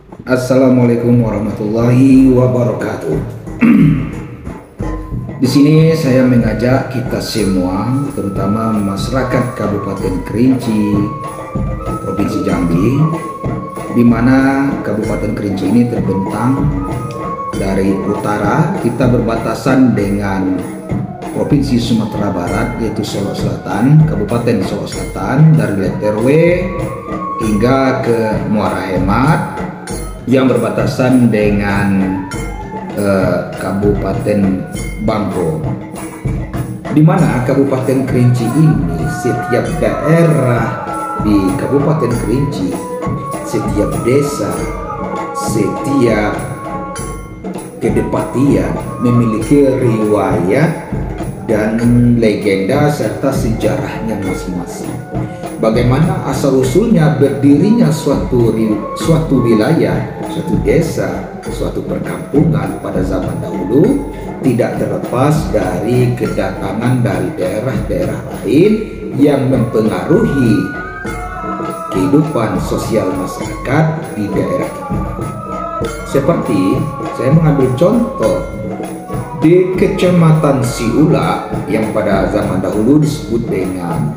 Assalamualaikum warahmatullahi wabarakatuh. Di sini saya mengajak kita semua, terutama masyarakat Kabupaten Kerinci, Provinsi Jambi, di mana Kabupaten Kerinci ini terbentang dari utara. Kita berbatasan dengan Provinsi Sumatera Barat, yaitu Solo Selatan, Kabupaten Solo Selatan, dari Leterwe hingga ke Muara Hemat, yang berbatasan dengan Kabupaten Bangko, di mana Kabupaten Kerinci ini, setiap daerah di Kabupaten Kerinci, setiap desa, setiap kedepatian memiliki riwayat dan legenda serta sejarahnya masing-masing. Bagaimana asal-usulnya berdirinya suatu wilayah, suatu desa, suatu perkampungan pada zaman dahulu tidak terlepas dari kedatangan dari daerah-daerah lain yang mempengaruhi kehidupan sosial masyarakat di daerah kita. Seperti saya mengambil contoh di Kecamatan Siula yang pada zaman dahulu disebut dengan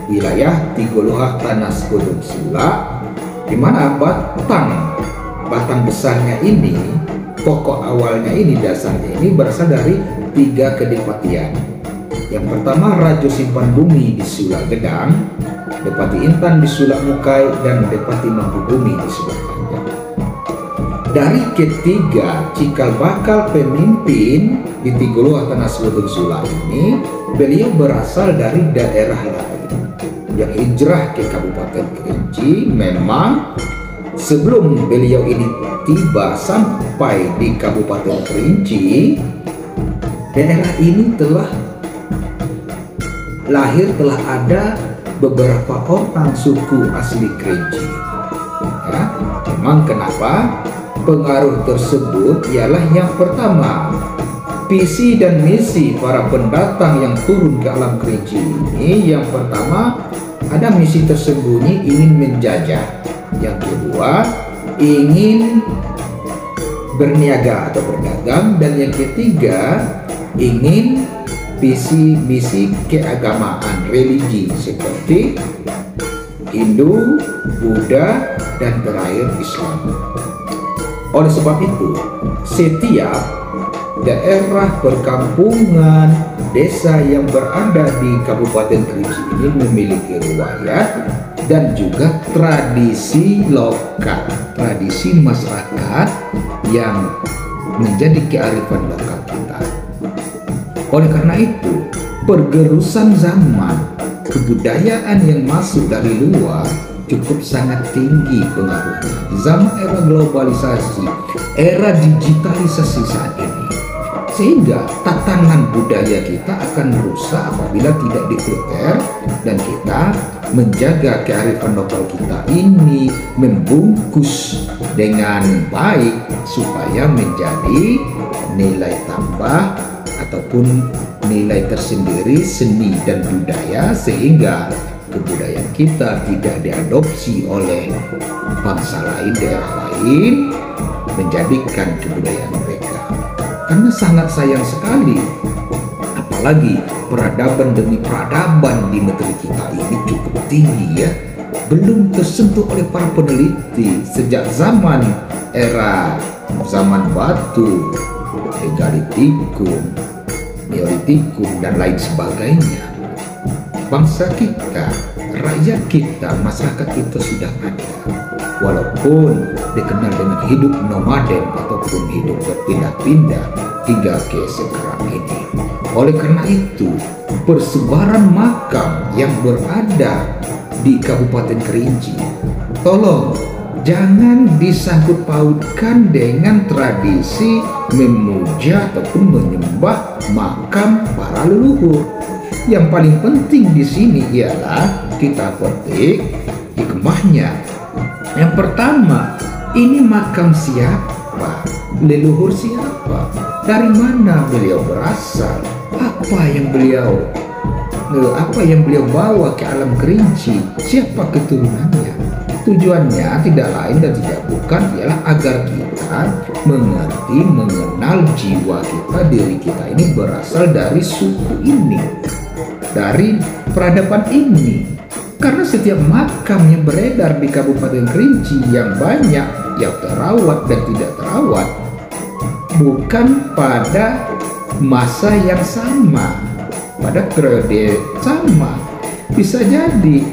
wilayah Tigoloha Tanah Godong Siula, di mana batang besarnya ini, pokok awalnya ini, dasarnya ini berasal dari 3 kedepatian. Yang pertama Rajo Simpan Bumi di Siula Gedang, Depati Intan di Siula Mukai, dan Depati Mampu Bumi di Siula Panjang. Dari ketiga cikal bakal pemimpin di Tigoloha Tanah Godong Siula ini, beliau berasal dari daerah lain yang hijrah ke Kabupaten Kerinci. Memang sebelum beliau ini tiba sampai di Kabupaten Kerinci, daerah ini telah ada beberapa orang suku asli Kerinci. Ya, memang kenapa pengaruh tersebut ialah yang pertama, visi dan misi para pendatang yang turun ke alam Kerinci ini. Yang pertama, ada misi tersembunyi ingin menjajah. Yang kedua, ingin berniaga atau berdagang. Dan yang ketiga, ingin visi misi keagamaan religi seperti Hindu, Buddha, dan terakhir Islam. Oleh sebab itu, setiap daerah perkampungan, desa yang berada di Kabupaten Kerinci ini memiliki riwayat dan juga tradisi lokal, tradisi masyarakat yang menjadi kearifan lokal kita. Oleh karena itu, pergerusan zaman, kebudayaan yang masuk dari luar cukup sangat tinggi pengaruhnya. Zaman era globalisasi, era digitalisasi saat ini, sehingga tatanan budaya kita akan rusak apabila tidak diketer dan kita menjaga kearifan lokal kita ini, membungkus dengan baik supaya menjadi nilai tambah ataupun nilai tersendiri seni dan budaya, sehingga kebudayaan kita tidak diadopsi oleh bangsa lain, daerah lain, menjadikan kebudayaan mereka. Karena sangat sayang sekali, apalagi peradaban demi peradaban di negeri kita ini cukup tinggi ya, belum tersentuh oleh para peneliti sejak zaman batu, egalitikum, neolitikum, dan lain sebagainya. Bangsa kita, rakyat kita, masyarakat kita sudah ada, walaupun dikenal dengan hidup nomaden ataupun hidup berpindah-pindah hingga ke sekarang ini. Oleh karena itu, persebaran makam yang berada di Kabupaten Kerinci, tolong jangan disangkut pautkan dengan tradisi memuja ataupun menyembah makam para leluhur. Yang paling penting di sini ialah kita petik hikmahnya. Yang pertama, ini makam siapa? Leluhur siapa? Dari mana beliau berasal? Apa yang beliau bawa ke alam Kerinci? Siapa keturunannya? Tujuannya tidak lain dan tidak bukan ialah agar kita mengerti, mengenal jiwa kita, diri kita ini berasal dari suku ini, dari peradaban ini. Karena setiap makam yang beredar di Kabupaten Kerinci yang banyak yang terawat dan tidak terawat bukan pada masa yang sama, pada periode sama. Bisa jadi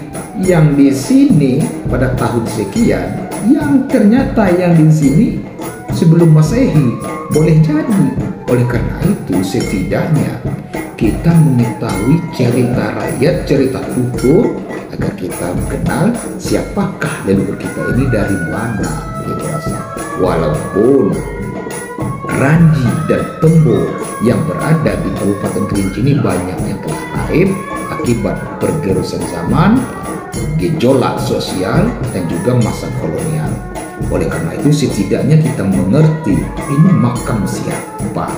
yang di sini pada tahun sekian, yang ternyata yang di sini sebelum Masehi, boleh jadi. Oleh karena itu setidaknya kita mengetahui cerita rakyat, cerita utuh, agar kita mengenal siapakah leluhur kita ini, dari mana dia berasal. Walaupun Ranji dan Tembo yang berada di Kabupaten Kerinci ini banyak yang telah lahir akibat pergerusan zaman, gejolak sosial, dan juga masa kolonial. Oleh karena itu setidaknya kita mengerti ini makam siapa.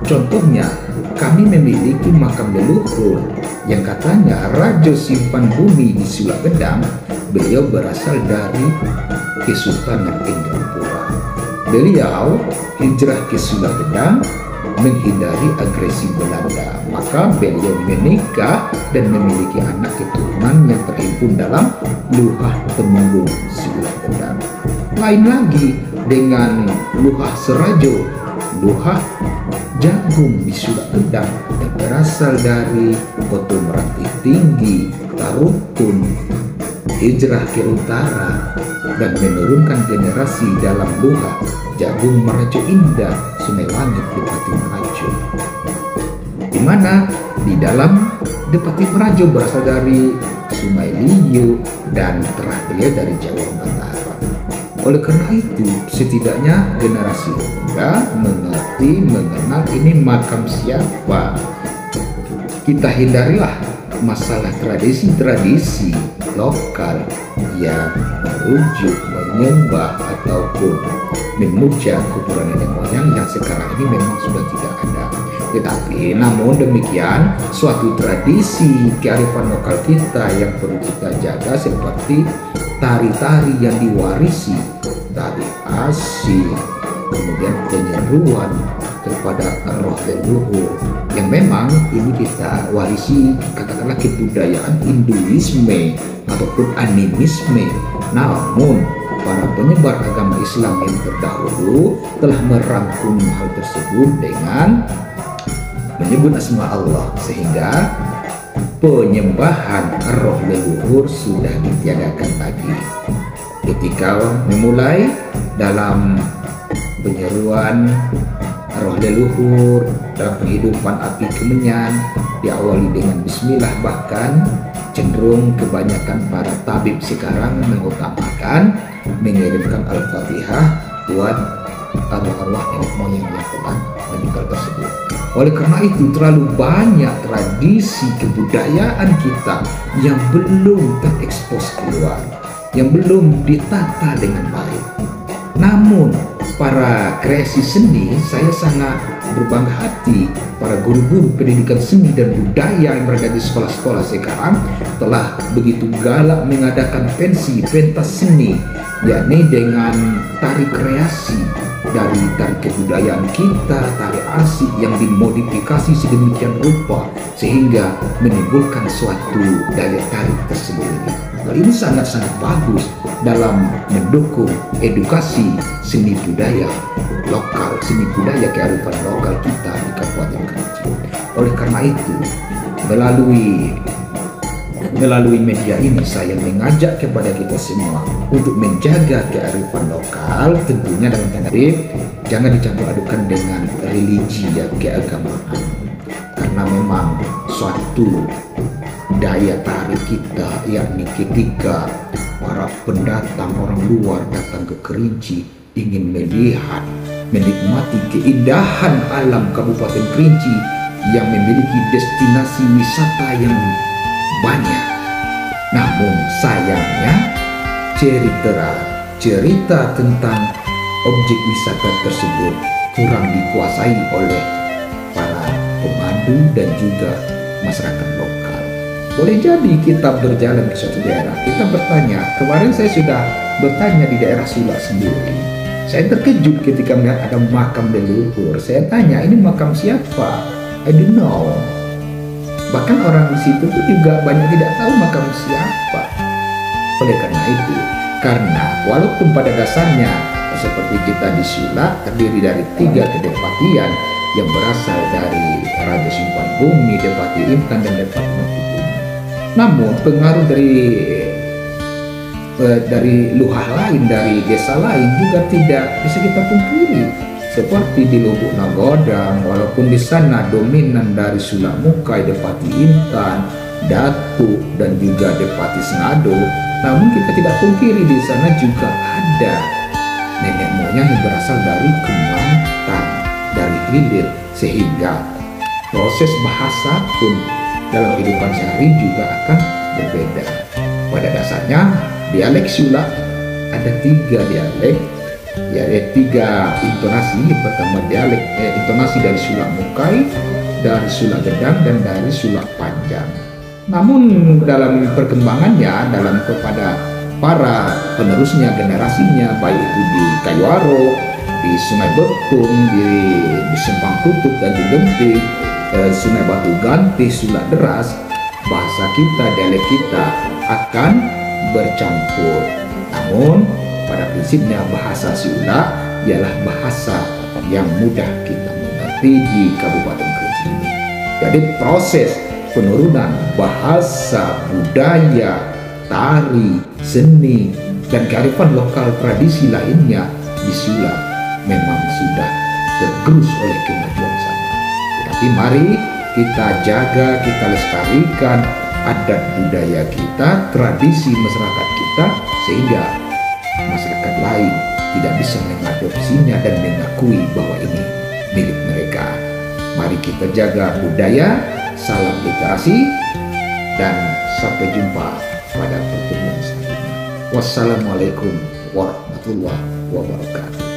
Contohnya, kami memiliki makam leluhur yang katanya Raja Simpan Bumi di Sulagedang. Beliau berasal dari Kesultanan Indrapura. Beliau hijrah ke Sulagedang menghindari agresi Belanda. Maka beliau menikah dan memiliki anak keturunan yang terhimpun dalam Luhah Temenggung Sulagedang. Lain lagi dengan Luhah Serajo, Luhah Jagung di Sulagedang yang berasal dari Koto Meranti Tinggi, Tarutun, hijrah ke utara dan menurunkan generasi dalam Luhah Jagung Merajo Indah, Sungai Langit, Depati Merajo. Di mana di dalam Depati Merajo berasal dari Sungai Liu dan terah beliau dari Jawa Batara. Oleh karena itu setidaknya generasi muda mengerti, mengenal ini makam siapa. Kita hindarilah masalah tradisi-tradisi lokal yang merujuk, menyembah ataupun memuja kuburan nenek moyang yang sekarang ini memang sudah tidak ada. Tetapi namun demikian, suatu tradisi kearifan lokal kita yang perlu kita jaga seperti tari-tari yang diwarisi, tari asih, kemudian penyeruan kepada roh leluhur yang memang ini kita warisi, katakanlah kebudayaan Hinduisme ataupun animisme. Namun para penyebar agama Islam yang terdahulu telah merangkum hal tersebut dengan menyebut asma Allah, sehingga penyembahan roh leluhur sudah ditiadakan lagi. Ketika memulai dalam penyeruan roh leluhur dalam penghidupan api kemenyan diawali dengan bismillah, bahkan cenderung kebanyakan para tabib sekarang mengutamakan mengirimkan Al-Fatihah buat arwah-arwah nenek moyang yang telah meninggal tersebut. Oleh karena itu terlalu banyak tradisi kebudayaan kita yang belum terekspos keluar, yang belum ditata dengan baik. Namun para kreasi seni, saya sangat berbangga hati para guru-guru pendidikan seni dan budaya yang berada di sekolah-sekolah sekarang telah begitu galak mengadakan pentas seni, yakni dengan tari kreasi dari tari kebudayaan kita, tari asik yang dimodifikasi sedemikian rupa sehingga menimbulkan suatu daya tarik tersendiri. Hal ini sangat-sangat bagus dalam mendukung edukasi seni budaya lokal, seni budaya kearifan lokal kita di Kabupaten Kerinci. Oleh karena itu, melalui media ini saya mengajak kepada kita semua untuk menjaga kearifan lokal, tentunya dalam tanda kutip jangan dicampur adukan dengan religi dan keagamaan, karena memang suatu daya tarik kita, yakni ketika para pendatang orang luar datang ke Kerinci ingin melihat, menikmati keindahan alam Kabupaten Kerinci yang memiliki destinasi wisata yang banyak. Namun sayangnya cerita tentang objek wisata tersebut kurang dikuasai oleh para pemandu dan juga masyarakat lokal. Boleh jadi kita berjalan ke suatu daerah, kita bertanya. Kemarin saya sudah bertanya di daerah Sula sendiri. Saya terkejut ketika melihat ada makam leluhur. Saya tanya, ini makam siapa? I don't know. Bahkan orang di situ pun juga banyak tidak tahu makam siapa. Oleh karena itu, karena walaupun pada dasarnya seperti kita di Sula terdiri dari 3 kedepatian yang berasal dari Raja Simpan Bumi, Depati Intan, dan Depati Mangkubumi. Namun pengaruh dari luhah lain, dari desa lain juga tidak bisa kita pungkiri. Seperti di Lubuk Nagodang, walaupun di sana dominan dari Sula Mukai, Depati Intan, Datu, dan juga Depati Senado, namun kita tidak pungkiri di sana juga ada nenek moyang yang berasal dari Kemantan, dari Hilir, sehingga proses bahasa pun dalam kehidupan sehari juga akan berbeda. Pada dasarnya dialek Sula ada 3 dialek, yaitu 3 intonasi. Yang pertama dialek intonasi dari Sula Mukai, dari Sula Gedang, dan dari Sula Panjang. Namun dalam perkembangannya, dalam kepada para penerusnya, generasinya, baik itu di Kayuaro, di Sungai Betung, di Sempang Tutup dan di Genting, Sungai Batu Ganti, Sula Deras, bahasa kita, dialek kita akan bercampur. Namun pada prinsipnya bahasa Sula ialah bahasa yang mudah kita mengerti di Kabupaten Kerinci ini. Jadi proses penurunan bahasa, budaya, tari, seni, dan kearifan lokal tradisi lainnya di Sula memang sudah tergerus oleh kemajuan zaman. Tetapi mari kita jaga, kita lestarikan adat budaya kita, tradisi masyarakat kita, sehingga masyarakat lain tidak bisa mengadopsinya dan mengakui bahwa ini milik mereka. Mari kita jaga budaya, salam literasi, dan sampai jumpa pada pertemuan selanjutnya. Wassalamualaikum warahmatullahi wabarakatuh.